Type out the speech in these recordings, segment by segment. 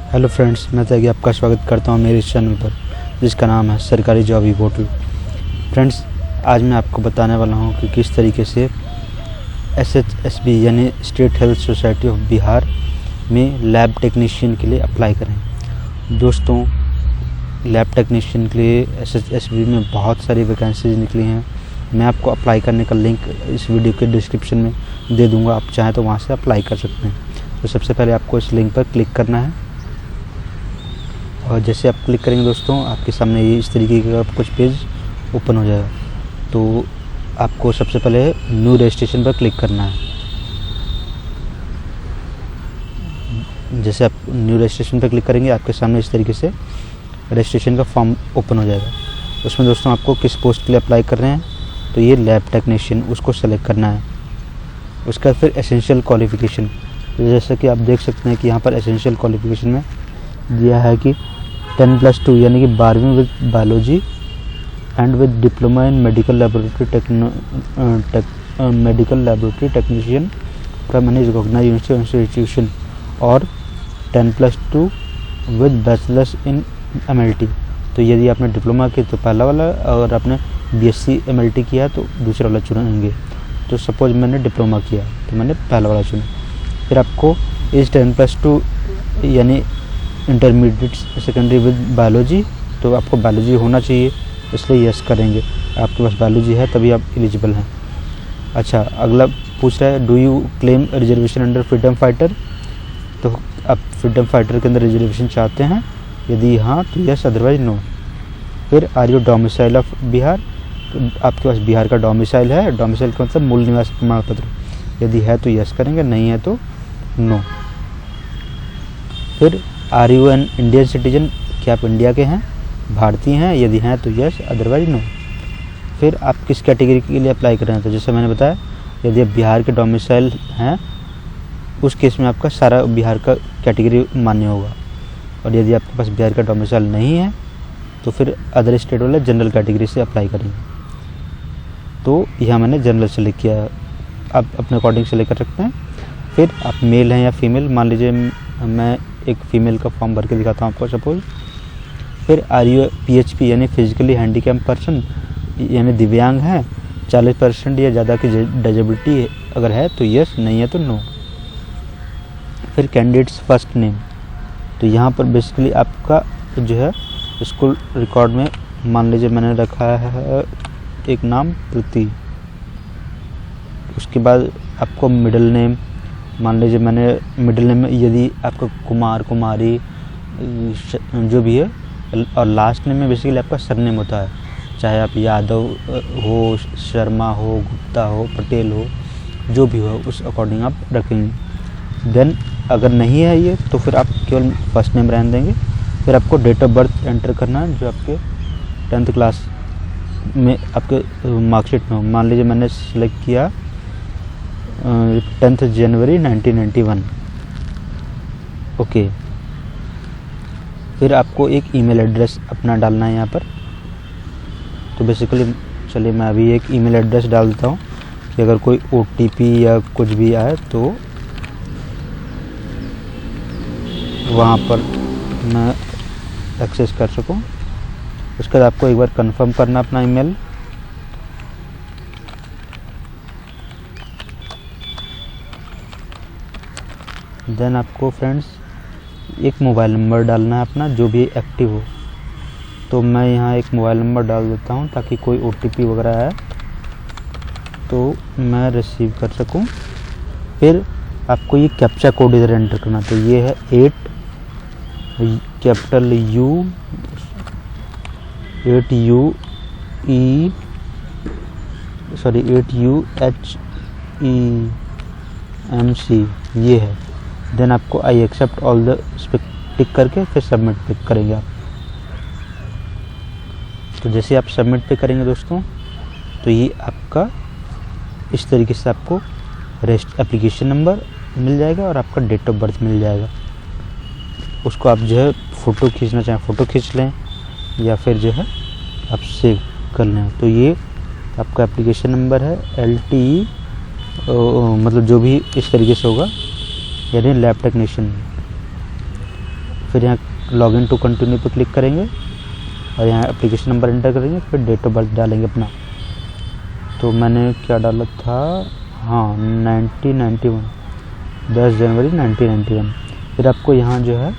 Hello friends, मैं त्यागी आपका स्वागत करता हूं मेरे इस चैनल पर जिसका नाम है सरकारी जॉब ई पोर्टल। फ्रेंड्स, आज मैं आपको बताने वाला हूं कि किस तरीके से SHSB यानी state health society of Bihar में लैब टेक्नीशियन के लिए अप्लाई करें। दोस्तों, लैब टेक्नीशियन के लिए SHSB में बहुत सारी वैकेंसीज निकली हैं। मैं आपको अप्लाई करने का लिंक इस वीडियो के डिस्क्रिप्शन में दे दूँगा, आप चाहें तो वहाँ से अप्लाई कर सकते हैं। तो सबसे पहले आपको इस लिंक पर क्लिक करना है और जैसे आप क्लिक करेंगे दोस्तों, आपके सामने ये इस तरीके का कुछ पेज ओपन हो जाएगा। तो आपको सबसे पहले न्यू रजिस्ट्रेशन पर क्लिक करना है। जैसे आप न्यू रजिस्ट्रेशन पर क्लिक करेंगे, आपके सामने इस तरीके से रजिस्ट्रेशन का फॉर्म ओपन हो जाएगा। उसमें दोस्तों आपको किस पोस्ट के लिए अप्लाई कर रहे हैं, तो ये लैब टेक्नीशियन, उसको सेलेक्ट करना है। उसका फिर एसेंशियल क्वालिफ़िकेशन, जैसे कि आप देख सकते हैं कि यहाँ पर एसेंशियल क्वालिफ़िकेशन में दिया है कि 10+2 यानी कि 12वीं with biology and with diploma in medical laboratory technician from any recognized institution और 10+2 विद बैचलर्स इन MLT। तो यदि आपने डिप्लोमा किया तो पहला वाला, और आपने BSc MLT किया तो दूसरा वाला चुनेंगे। तो सपोज मैंने डिप्लोमा किया तो मैंने पहला वाला चुना। फिर आपको इस 10+2 यानी इंटरमीडिएट सेकेंडरी विद बायोलॉजी, तो आपको बायोलॉजी होना चाहिए, इसलिए यस करेंगे। आपके पास बायोलॉजी है तभी आप एलिजिबल हैं। अच्छा, अगला पूछ रहा है do you claim reservation under freedom fighter. तो आप फ्रीडम फाइटर के अंदर रिजर्वेशन चाहते हैं, यदि हाँ तो यस, अदरवाइज नो। फिर are you domicile of Bihar, तो आपके पास बिहार का डोमिसाइल है। डोमिसाइल का मतलब मूल निवास प्रमाण पत्र, यदि है तो यस करेंगे, नहीं है तो नो। फिर are you an Indian citizen, क्या आप इंडिया के हैं, भारतीय हैं, यदि हैं तो यस, अदरवाइज नो। फिर आप किस कैटेगरी के लिए अप्लाई कर रहे हैं, तो जैसे मैंने बताया, यदि आप बिहार के डोमिसाइल हैं उस केस में आपका सारा बिहार का कैटेगरी मान्य होगा, और यदि आपके पास बिहार का डोमिसाइल नहीं है तो फिर अदर स्टेट वाले जनरल कैटेगरी से अप्लाई करेंगे। तो यहाँ मैंने जनरल सेलेक्ट किया है, आप अपने अकॉर्डिंग सेलेक्ट कर सकते हैं। फिर आप मेल हैं या फीमेल, मान लीजिए मैं एक फ़ीमेल का फॉर्म भर के दिखाता हूँ आपको सपोज। फिर आर यू PHP यानी फिजिकली हैंडीकैप पर्सन, यानी दिव्यांग है, 40% या ज़्यादा की डिजेबिलिटी अगर है तो यस, नहीं है तो नो। फिर कैंडिडेट्स फर्स्ट नेम, तो यहाँ पर बेसिकली आपका जो है स्कूल रिकॉर्ड में मान लीजिए मैंने रखा है एक नाम प्रीति। उसके बाद आपको मिडिल नेम, मान लीजिए मैंने मिडिल नेम में यदि आपका कुमार, कुमारी जो भी है, और लास्ट नेम में बेसिकली आपका सरनेम होता है, चाहे आप यादव हो, शर्मा हो, गुप्ता हो, पटेल हो, जो भी हो उस अकॉर्डिंग आप रखेंगे। देन अगर नहीं है ये तो फिर आप केवल फर्स्ट नेम रहने देंगे। फिर आपको डेट ऑफ बर्थ एंटर करना है जो आपके 10th क्लास में आपके मार्कशीट में हो। मान लीजिए मैंने सेलेक्ट किया 10 जनवरी 1991। ओके। फिर आपको एक ईमेल एड्रेस अपना डालना है यहाँ पर। तो बेसिकली चलिए मैं अभी एक ईमेल एड्रेस डाल देता हूँ कि अगर कोई OTP या कुछ भी आए तो वहाँ पर मैं एक्सेस कर सकूँ। उसके बाद आपको एक बार कंफर्म करना अपना ईमेल। देन आपको फ्रेंड्स एक मोबाइल नंबर डालना है अपना जो भी एक्टिव हो। तो मैं यहाँ एक मोबाइल नंबर डाल देता हूँ ताकि कोई OTP वगैरह आए तो मैं रिसीव कर सकूँ। फिर आपको ये कैप्चा कोड इधर एंटर करना, तो ये है 8 कैपिटल U 8UHEMC ये है। देन आपको आई एक्सेप्ट ऑल द टिक करके फिर सबमिट पे करेंगे आप। तो जैसे आप सबमिट पे करेंगे दोस्तों, तो ये आपका इस तरीके से आपको एप्लीकेशन नंबर मिल जाएगा और आपका डेट ऑफ बर्थ मिल जाएगा। उसको आप जो है फ़ोटो खींचना चाहें फ़ोटो खींच लें या फिर जो है आप सेव कर लें। तो ये आपका एप्लीकेशन नंबर है LTE, मतलब जो भी इस तरीके से होगा, यानी लैब टेक्नीशियन। फिर यहाँ लॉगिन टू कंटिन्यू पे क्लिक करेंगे और यहाँ एप्लीकेशन नंबर एंटर करेंगे, फिर डेट ऑफ बर्थ डालेंगे अपना। तो मैंने क्या डाला था, हाँ 1991, 10 जनवरी 1991। फिर आपको यहाँ जो है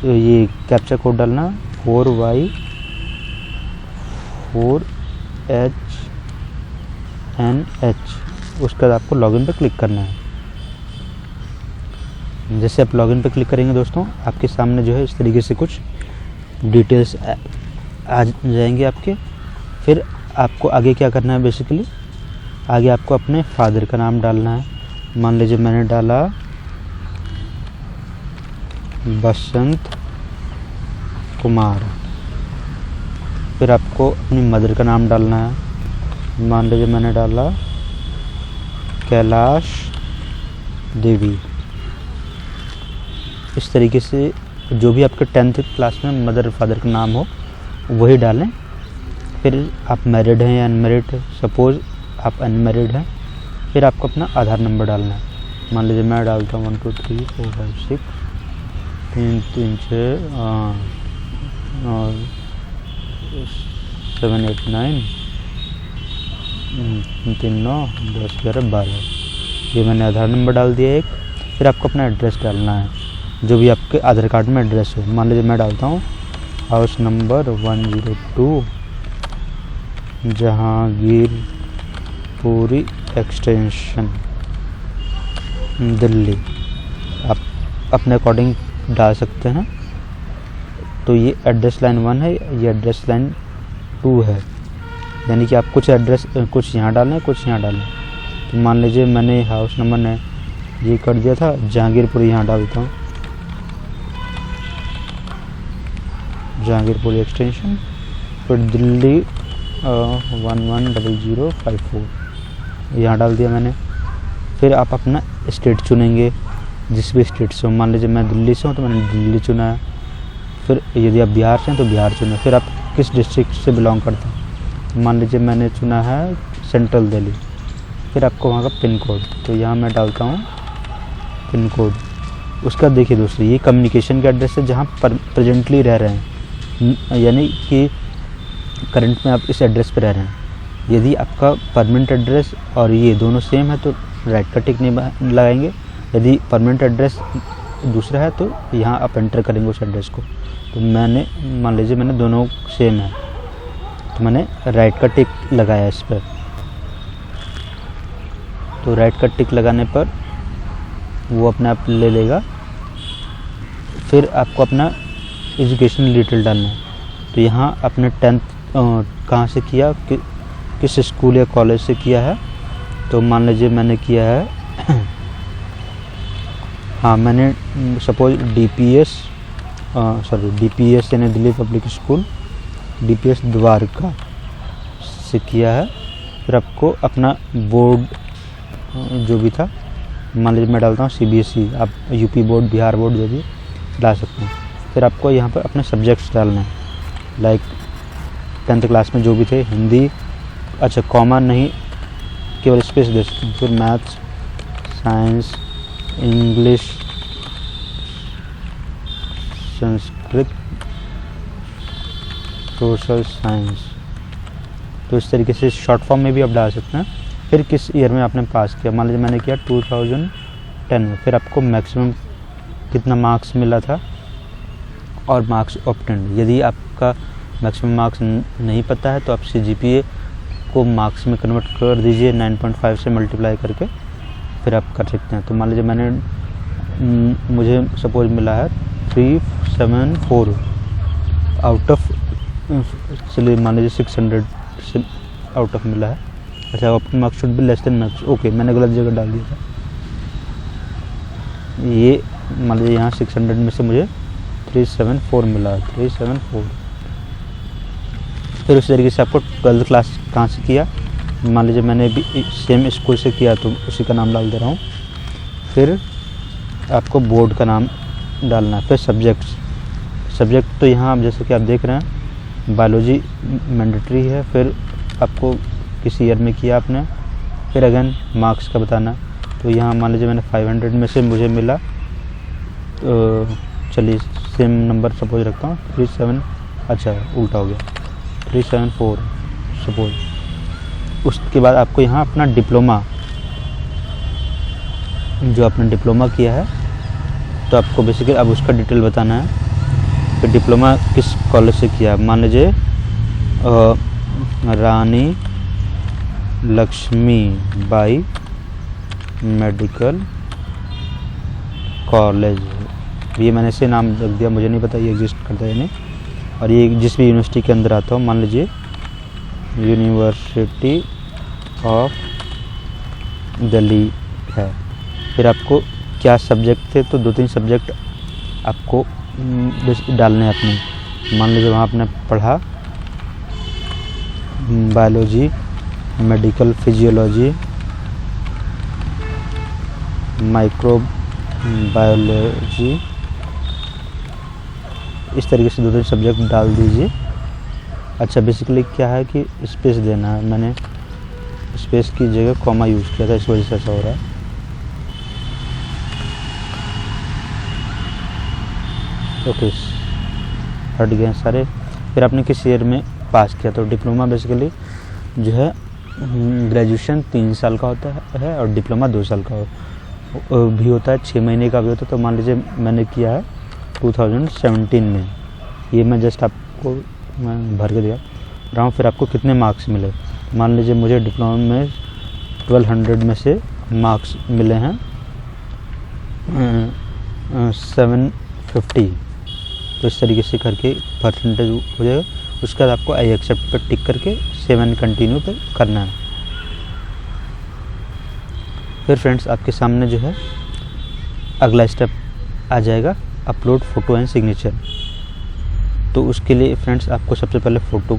ये कैप्चा कोड डालना 4Y4HNH। उसके बाद आपको लॉगिन पे क्लिक करना है। जैसे आप लॉगिन पे क्लिक करेंगे दोस्तों, आपके सामने जो है इस तरीके से कुछ डिटेल्स आ जाएंगे आपके। फिर आपको आगे क्या करना है, बेसिकली आगे आपको अपने फादर का नाम डालना है। मान लीजिए मैंने डाला बसंत कुमार। फिर आपको अपनी मदर का नाम डालना है। मान लीजिए मैंने डाला कैलाश देवी। इस तरीके से जो भी आपके 10th क्लास में मदर फादर का नाम हो वही डालें। फिर आप मैरिड हैं या अनमैरिड, सपोज़ आप अनमैरिड हैं, फिर आपको अपना आधार नंबर डालना है। मान लीजिए मैं डालता हूँ 1 2 3 4 5 6 3 3 6 और 7 8 9 3 9 10 11 12। ये मैंने आधार नंबर डाल दिया एक। फिर आपको अपना एड्रेस डालना है, जो भी आपके आधार कार्ड में एड्रेस हो। मान लीजिए मैं डालता हूँ house number 102 Jahangirpuri extension Delhi. आप अपने अकॉर्डिंग डाल सकते हैं। तो ये एड्रेस लाइन 1 है, ये एड्रेस लाइन 2 है, यानी कि आप कुछ एड्रेस कुछ यहाँ डालें कुछ यहाँ डालें। तो मान लीजिए मैंने हाउस नंबर ने ये कर दिया था, जहांगीरपुरी यहाँ डालता हूँ, जहांगीरपुरी एक्सटेंशन, फिर दिल्ली 110054 यहाँ डाल दिया मैंने। फिर आप अपना स्टेट चुनेंगे, जिस भी स्टेट से हो। मान लीजिए मैं दिल्ली से हूँ तो मैंने दिल्ली चुना है। फिर यदि आप बिहार से हैं तो बिहार चुना। फिर आप किस डिस्ट्रिक्ट से बिलोंग करते हैं। मान लीजिए मैंने चुना है सेंट्रल दिल्ली। फिर आपको वहाँ का पिन कोड, तो यहाँ मैं डालता हूँ पिन कोड। उसका देखिए दोस्तों, ये कम्युनिकेशन का एड्रेस है जहाँ पर प्रेजेंटली रह रहे हैं, यानी कि करंट में आप इस एड्रेस पर रह रहे हैं। यदि आपका परमानेंट एड्रेस और ये दोनों सेम है तो राइट का टिक नहीं लगाएंगे। यदि परमानेंट एड्रेस दूसरा है तो यहाँ आप एंटर करेंगे उस एड्रेस को। तो मैंने मान लीजिए मैंने दोनों सेम है तो मैंने राइट का टिक लगाया इस पर। तो राइट का टिक लगाने पर वो अपने आप ले लेगा। फिर आपको अपना एजुकेशनल डिटेल डालना है। तो यहाँ अपने 10th कहाँ से किया, किस स्कूल या कॉलेज से किया है। तो मान लीजिए मैंने किया है हाँ मैंने सपोज DPS यानी Delhi public school DPS Dwarka से किया है। फिर आपको अपना बोर्ड जो भी था, मान लीजिए मैं डालता हूँ CBSE, आप UP बोर्ड बिहार बोर्ड जो भी डाल सकते हैं। फिर आपको यहाँ पर अपने सब्जेक्ट्स डालना है, लाइक 10th क्लास में जो भी थे, हिंदी, अच्छा कॉमन नहीं, केवल स्पेस दे सकते हैं। फिर maths, science, English, Sanskrit, social science. तो इस तरीके से शॉर्ट फॉर्म में भी आप डाल सकते हैं। फिर किस ईयर में आपने पास किया, मान लीजिए मैंने किया 2010 में। फिर आपको मैक्सिमम कितना मार्क्स मिला था और मार्क्स ऑब्टेन्ड। यदि आपका मैक्सिमम मार्क्स नहीं पता है तो आप CGPA को मार्क्स में कन्वर्ट कर दीजिए 9.5 से मल्टीप्लाई करके, फिर आप कर सकते हैं। तो मान लीजिए मुझे सपोज मिला है 374 आउट ऑफ, चलिए मान लीजिए 600 से आउट ऑफ मिला है। अच्छा, आपका marks should be less than max, okay मैंने गलत जगह डाल दिया था। ये मान लीजिए यहाँ 600 में से मुझे 374 मिला है, 374। फिर उसी तरीके से आपको 12th क्लास कहाँ से किया, मान लीजिए मैंने भी सेम स्कूल से किया तो उसी का नाम डाल दे रहा हूँ। फिर आपको बोर्ड का नाम डालना है। फिर सब्जेक्ट तो यहाँ आप जैसे कि आप देख रहे हैं बायोलॉजी मैंडेटरी है। फिर आपको किस ईयर में किया आपने, फिर अगेन मार्क्स का बताना। तो यहाँ मान लीजिए मैंने 500 में से मुझे मिला 4 चलिए सेम नंबर सपोज रखता हूँ 37, अच्छा उल्टा हो गया, 374 सपोज। उसके बाद आपको यहाँ अपना डिप्लोमा, जो आपने डिप्लोमा किया है, तो आपको बेसिकली अब उसका डिटेल बताना है कि डिप्लोमा किस कॉलेज से किया है। मान लीजिए रानी लक्ष्मीबाई मेडिकल कॉलेज, ये मैंने ऐसे नाम रख दिया, मुझे नहीं पता ये एग्जिस्ट करता है या नहीं, और ये जिस भी यूनिवर्सिटी के अंदर आता हो, मान लीजिए यूनिवर्सिटी ऑफ दिल्ली है। फिर आपको क्या सब्जेक्ट थे, तो 2-3 सब्जेक्ट आपको डालने हैं अपने। मान लीजिए वहाँ आपने पढ़ा बायोलॉजी, मेडिकल फिजियोलॉजी, माइक्रोबायोलॉजी, इस तरीके से 2-3 सब्जेक्ट डाल दीजिए। अच्छा बेसिकली क्या है कि स्पेस देना है, मैंने स्पेस की जगह कॉमा यूज़ किया था, इस वजह से ऐसा हो रहा है। ओके हट गए सारे। फिर आपने किस ईयर में पास किया, तो डिप्लोमा बेसिकली जो है ग्रेजुएशन 3 साल का होता है और डिप्लोमा 2 साल का भी होता है, 6 महीने का भी होता है। तो मान लीजिए मैंने किया है 2017 में, ये मैं जस्ट आपको मैं भर के दिया रहा हूँ। फिर आपको कितने मार्क्स मिले, मान लीजिए मुझे डिप्लोमा में 1200 में से मार्क्स मिले हैं 750, तो इस तरीके से करके परसेंटेज हो जाएगा। उसके बाद आपको आई एक्सेप्ट पर टिक करके 7 कंटिन्यू पे करना है। फिर फ्रेंड्स आपके सामने जो है अगला स्टेप आ जाएगा, अपलोड फ़ोटो एंड सिग्नेचर। तो उसके लिए फ्रेंड्स आपको सबसे पहले फ़ोटो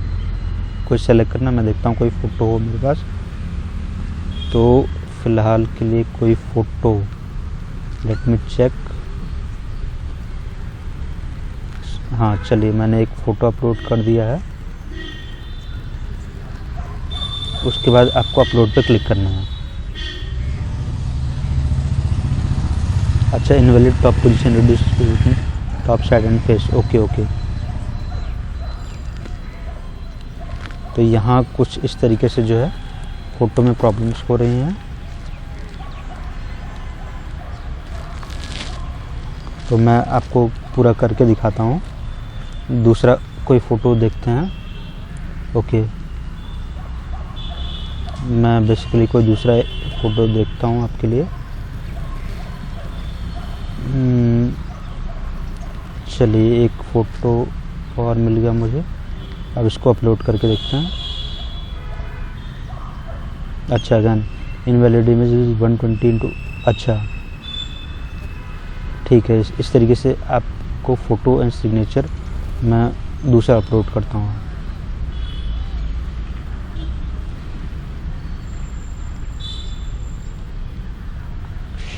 को सेलेक्ट करना। मैं देखता हूँ कोई फ़ोटो हो मेरे पास, तो फ़िलहाल के लिए कोई फ़ोटो, लेट मी चेक। हाँ चलिए मैंने एक फ़ोटो अपलोड कर दिया है। उसके बाद आपको अपलोड पे क्लिक करना है। अच्छा invalid top position reduce top side and face, okay okay. तो यहाँ कुछ इस तरीके से जो है फ़ोटो में प्रॉब्लम्स हो रही हैं। तो मैं आपको पूरा करके दिखाता हूँ। दूसरा कोई फ़ोटो देखते हैं। ओके मैं बेसिकली कोई दूसरा फ़ोटो देखता हूँ आपके लिए। चलिए एक फ़ोटो और मिल गया मुझे, अब इसको अपलोड करके देखते हैं। अच्छा अगैन इनवैलिड इमेज 120 अच्छा ठीक है। इस तरीके से आपको फ़ोटो एंड सिग्नेचर मैं दूसरा अपलोड करता हूँ।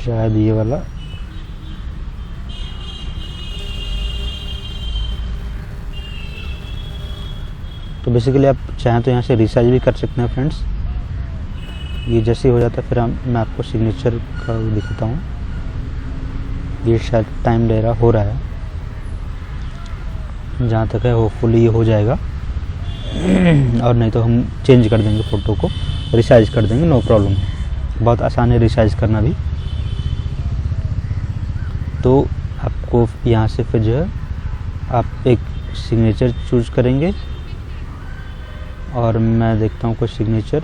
शायद ये वाला, तो बेसिकली आप चाहें तो यहाँ से रिसाइज भी कर सकते हैं फ्रेंड्स। ये जैसे हो जाता है फिर मैं आपको सिग्नेचर का दिखाता हूँ। ये शायद टाइम ले रहा हो रहा है, जहाँ तक है होपफुली ये हो जाएगा, और नहीं तो हम चेंज कर देंगे फ़ोटो को, रिसाइज कर देंगे, नो प्रॉब्लम। बहुत आसान है रिसाइज करना भी। तो आपको यहाँ से फिर जो है आप एक सिग्नेचर चूज़ करेंगे, और मैं देखता हूँ कोई सिग्नेचर।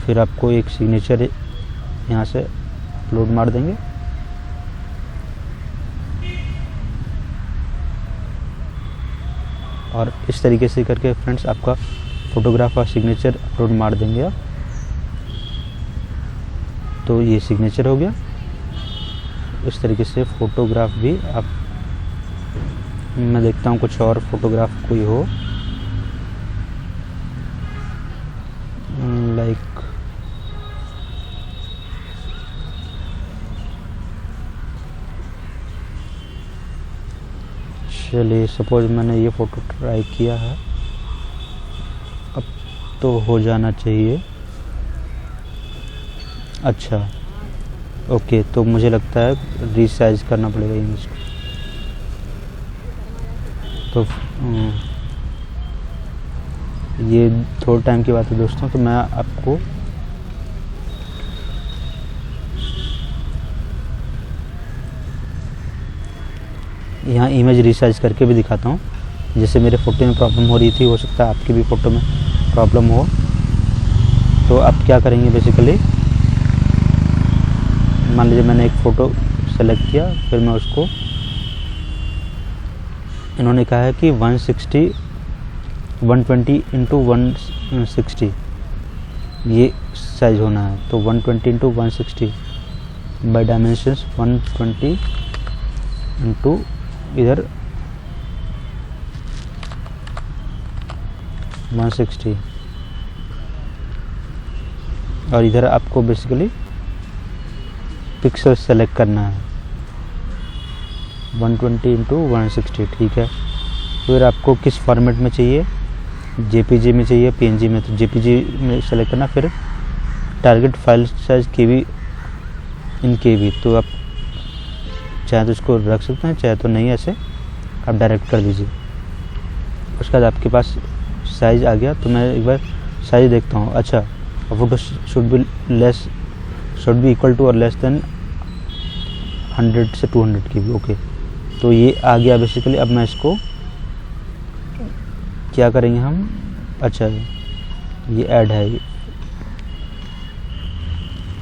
फिर आपको एक सिग्नेचर यहाँ से अपलोड मार देंगे। और इस तरीके से करके फ्रेंड्स आपका फ़ोटोग्राफ और सिग्नेचर अपलोड मार देंगे आप। तो ये सिग्नेचर हो गया। इस तरीके से फ़ोटोग्राफ भी आप, मैं देखता हूँ कुछ और फ़ोटोग्राफ कोई हो, लाइक चलिए सपोज मैंने ये फ़ोटो ट्राई किया है, अब तो हो जाना चाहिए। अच्छा ओके, तो मुझे लगता है रीसाइज करना पड़ेगा इमेज को। तो ये थोड़ा टाइम की बात है दोस्तों, तो मैं आपको यहाँ इमेज रीसाइज करके भी दिखाता हूँ। जैसे मेरे फ़ोटो में प्रॉब्लम हो रही थी, हो सकता है आपकी भी फ़ोटो में प्रॉब्लम हो। तो आप क्या करेंगे, बेसिकली मान लीजिए मैंने एक फ़ोटो सेलेक्ट किया, फिर मैं उसको, इन्होंने कहा है कि 120 × 160 ये साइज़ होना है। तो 120 × 160 बाई डायमेंशंस 120 इंटू इधर 160, और इधर आपको बेसिकली पिक्सल सेलेक्ट करना है 120 × 160, ठीक है। फिर आपको किस फॉर्मेट में चाहिए, जेपीजी में चाहिए, पीएनजी में, तो जेपीजी में सेलेक्ट करना। फिर टारगेट फाइल साइज केबी इन केबी, तो आप चाहे तो इसको रख सकते हैं, चाहे तो नहीं, ऐसे आप डायरेक्ट कर दीजिए। उसके बाद आपके पास साइज़ आ गया। तो मैं एक बार साइज़ देखता हूँ। अच्छा, photo should be equal to और लेस देन 100 से 200 केबी, ओके। तो ये आ गया बेसिकली। अब मैं इसको क्या करेंगे हम, अच्छा ये ऐड है ये।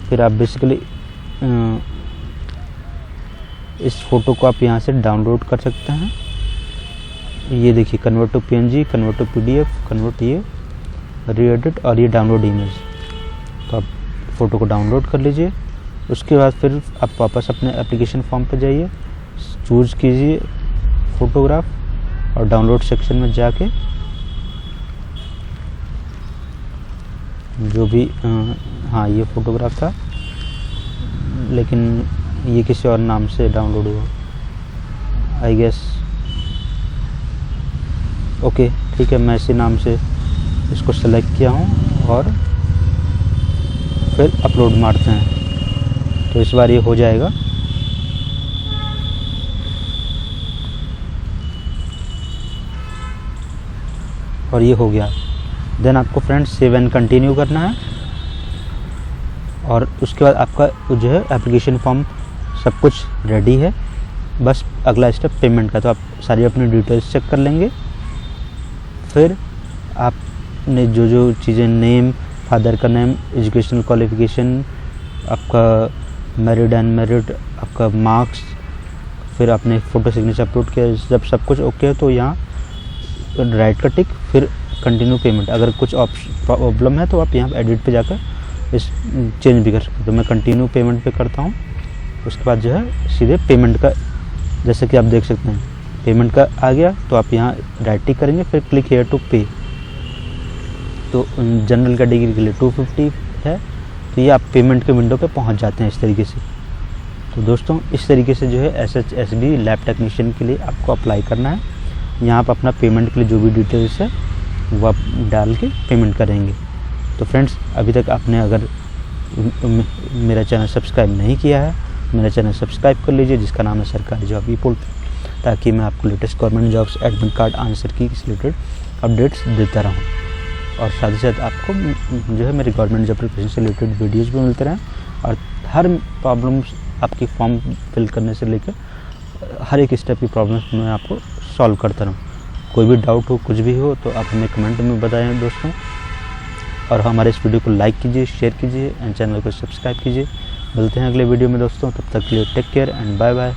फिर आप बेसिकली इस फ़ोटो को आप यहाँ से डाउनलोड कर सकते हैं। ये देखिए, convert to PNG, convert to PDF, convert, ये री-एडिट और ये डाउनलोड इमेज। तो आप फ़ोटो को डाउनलोड कर लीजिए। उसके बाद फिर आप वापस अपने एप्लीकेशन फॉर्म पे जाइए, चूज़ कीजिए फ़ोटोग्राफ और डाउनलोड सेक्शन में जाके जो भी हाँ ये फ़ोटोग्राफ था, लेकिन ये किसी और नाम से डाउनलोड हुआ आई गेस। ओके ठीक है, मैं इसी नाम से इसको सेलेक्ट किया हूँ और फिर अपलोड मारते हैं। तो इस बार ये हो जाएगा। और ये हो गया। देन आपको फ्रेंड्स सेव एंड कंटिन्यू करना है। और उसके बाद आपका जो है एप्लीकेशन फॉर्म सब कुछ रेडी है। बस अगला स्टेप पेमेंट का। तो आप सारी अपनी डिटेल्स चेक कर लेंगे। फिर आपने जो जो चीज़ें, नेम, फादर का नेम, एजुकेशनल क्वालिफिकेशन, आपका मैरिड अनमैरिड, आपका मार्क्स, फिर आपने फ़ोटो सिग्नेचर अपलोड किया। जब सब कुछ ओके है तो यहाँ राइट का टिक, फिर कंटिन्यू पेमेंट। अगर कुछ प्रॉब्लम है तो आप यहाँ एडिट पे जाकर इस चेंज भी कर सकते हो। तो मैं कंटिन्यू पेमेंट पे करता हूँ। उसके बाद जो है सीधे पेमेंट का, जैसे कि आप देख सकते हैं पेमेंट का आ गया। तो आप यहाँ राइट टिक करेंगे, फिर क्लिक हेयर टू पे। तो जनरल कैटेगरी के लिए 250 है। तो ये आप पेमेंट के विंडो पे पहुँच जाते हैं इस तरीके से। तो दोस्तों इस तरीके से जो है SHSB लैब टेक्नीशियन के लिए आपको अप्लाई करना है। यहाँ आप अपना पेमेंट के लिए जो भी डिटेल्स है वो आप डाल के पेमेंट करेंगे। तो फ्रेंड्स अभी तक आपने अगर मेरा चैनल सब्सक्राइब नहीं किया है, मेरा चैनल सब्सक्राइब कर लीजिए, जिसका नाम है सरकारी जॉब ई-पोल, ताकि मैं आपको latest government jobs, admit card answer की रिलेटेड अपडेट्स देता रहूँ। और साथ ही साथ आपको जो है मेरे गवर्नमेंट जॉब प्रिपरेशन से रिलेटेड वीडियोज़ भी मिलते रहें। और हर प्रॉब्लम्स आपकी फॉर्म फिल करने से लेकर हर एक स्टेप की प्रॉब्लम्स मैं आपको सॉल्व करता रहूँ। कोई भी डाउट हो, कुछ भी हो, तो आप हमें कमेंट में बताएं दोस्तों। और हमारे इस वीडियो को लाइक कीजिए, शेयर कीजिए एंड चैनल को सब्सक्राइब कीजिए। मिलते हैं अगले वीडियो में दोस्तों। तब तक के लिए take care and bye bye.